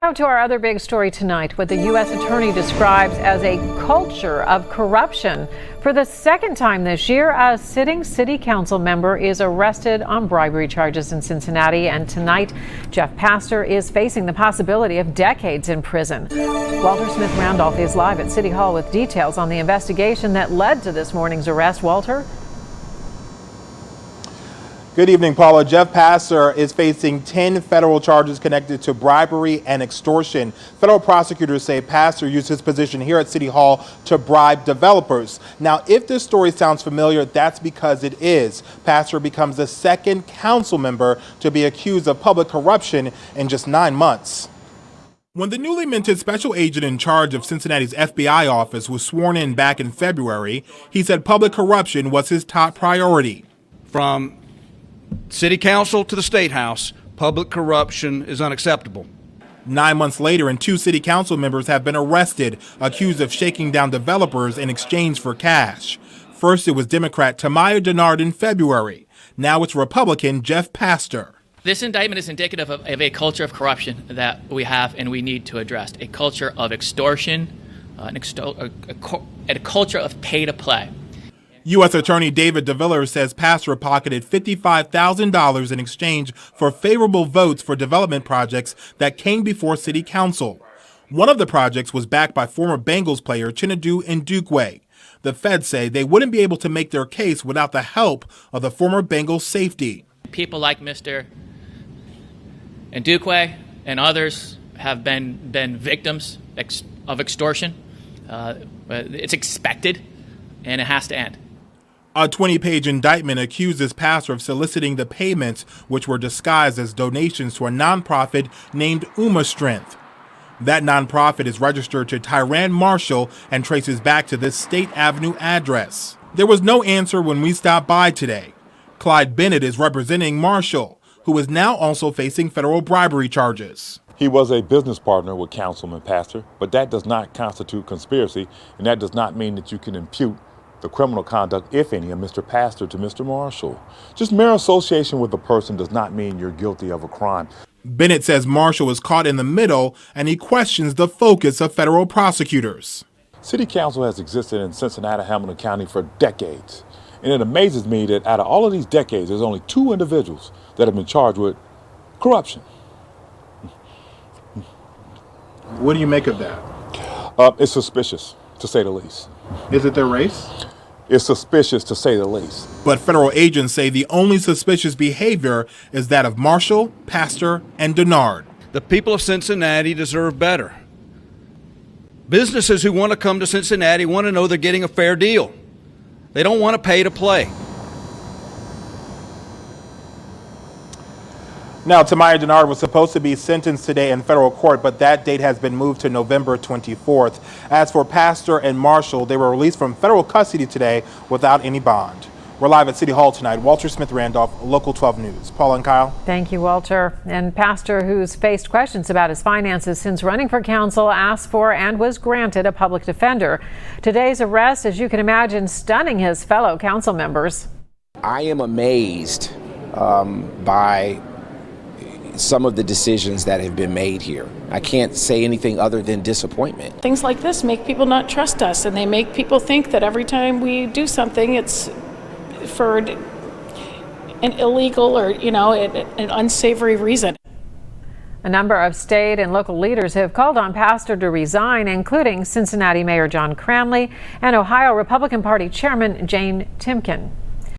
Now to our other big story tonight, what the U.S. Attorney describes as a culture of corruption. For the second time this year, a sitting city council member is arrested on bribery charges in Cincinnati. And tonight, Jeff Pastor is facing the possibility of decades in prison. Walter Smith Randolph is live at City Hall with details on the investigation that led to this morning's arrest. Walter? Good evening, Paula. Jeff Pastor is facing 10 federal charges connected to bribery and extortion. Federal prosecutors say Pastor used his position here at City Hall to bribe developers. Now, if this story sounds familiar, that's because it is. Pastor becomes the second council member to be accused of public corruption in just 9 months. When the newly minted special agent in charge of Cincinnati's FBI office was sworn in back in February, he said public corruption was his top priority. From City Council to the State House, public corruption is unacceptable. 9 months later, and 2 city council members have been arrested, accused of shaking down developers in exchange for cash. First, it was Democrat Tamaya Denard in February. Now it's Republican Jeff Pastor. This indictment is indicative of a culture of corruption that we have and we need to address. A culture of extortion, a culture of pay to play. U.S. Attorney David DeVillers says Pastor pocketed $55,000 in exchange for favorable votes for development projects that came before City Council. One of the projects was backed by former Bengals player Chinedu Ndukwe. The feds say they wouldn't be able to make their case without the help of the former Bengals safety. People like Mr. Ndukwe and others have been victims of extortion. It's expected, and it has to end. A 20-page indictment accuses Pastor of soliciting the payments, which were disguised as donations to a nonprofit named Uma Strength. That nonprofit is registered to Tyran Marshall and traces back to this State Avenue address. There was no answer when we stopped by today. Clyde Bennett is representing Marshall, who is now also facing federal bribery charges. He was a business partner with Councilman Pastor, but that does not constitute conspiracy, and that does not mean that you can impute the criminal conduct, if any, of Mr. Pastor to Mr. Marshall. Just mere association with a person does not mean you're guilty of a crime. Bennett says Marshall was caught in the middle, and he questions the focus of federal prosecutors. City Council has existed in Cincinnati, Hamilton County for decades. And it amazes me that out of all of these decades, there's only 2 individuals that have been charged with corruption. What do you make of that? It's suspicious, to say the least. Is it their race? It's suspicious, to say the least. But federal agents say the only suspicious behavior is that of Marshall, Pastor, and Denard. The people of Cincinnati deserve better. Businesses who want to come to Cincinnati want to know they're getting a fair deal. They don't want to pay to play. Now, Tamaya Denard was supposed to be sentenced today in federal court, but that date has been moved to November 24th. As for Pastor and Marshall, they were released from federal custody today without any bond. We're live at City Hall tonight. Walter Smith Randolph, Local 12 News. Paula and Kyle. Thank you, Walter. And Pastor, who's faced questions about his finances since running for council, asked for and was granted a public defender. Today's arrest, as you can imagine, stunning his fellow council members. I am amazed by some of the decisions that have been made here. I can't say anything other than disappointment. Things like this make people not trust us, and they make people think that every time we do something, it's for an illegal or, an unsavory reason. A number of state and local leaders have called on Pastor to resign, including Cincinnati Mayor John Cranley and Ohio Republican Party Chairman Jane Timken.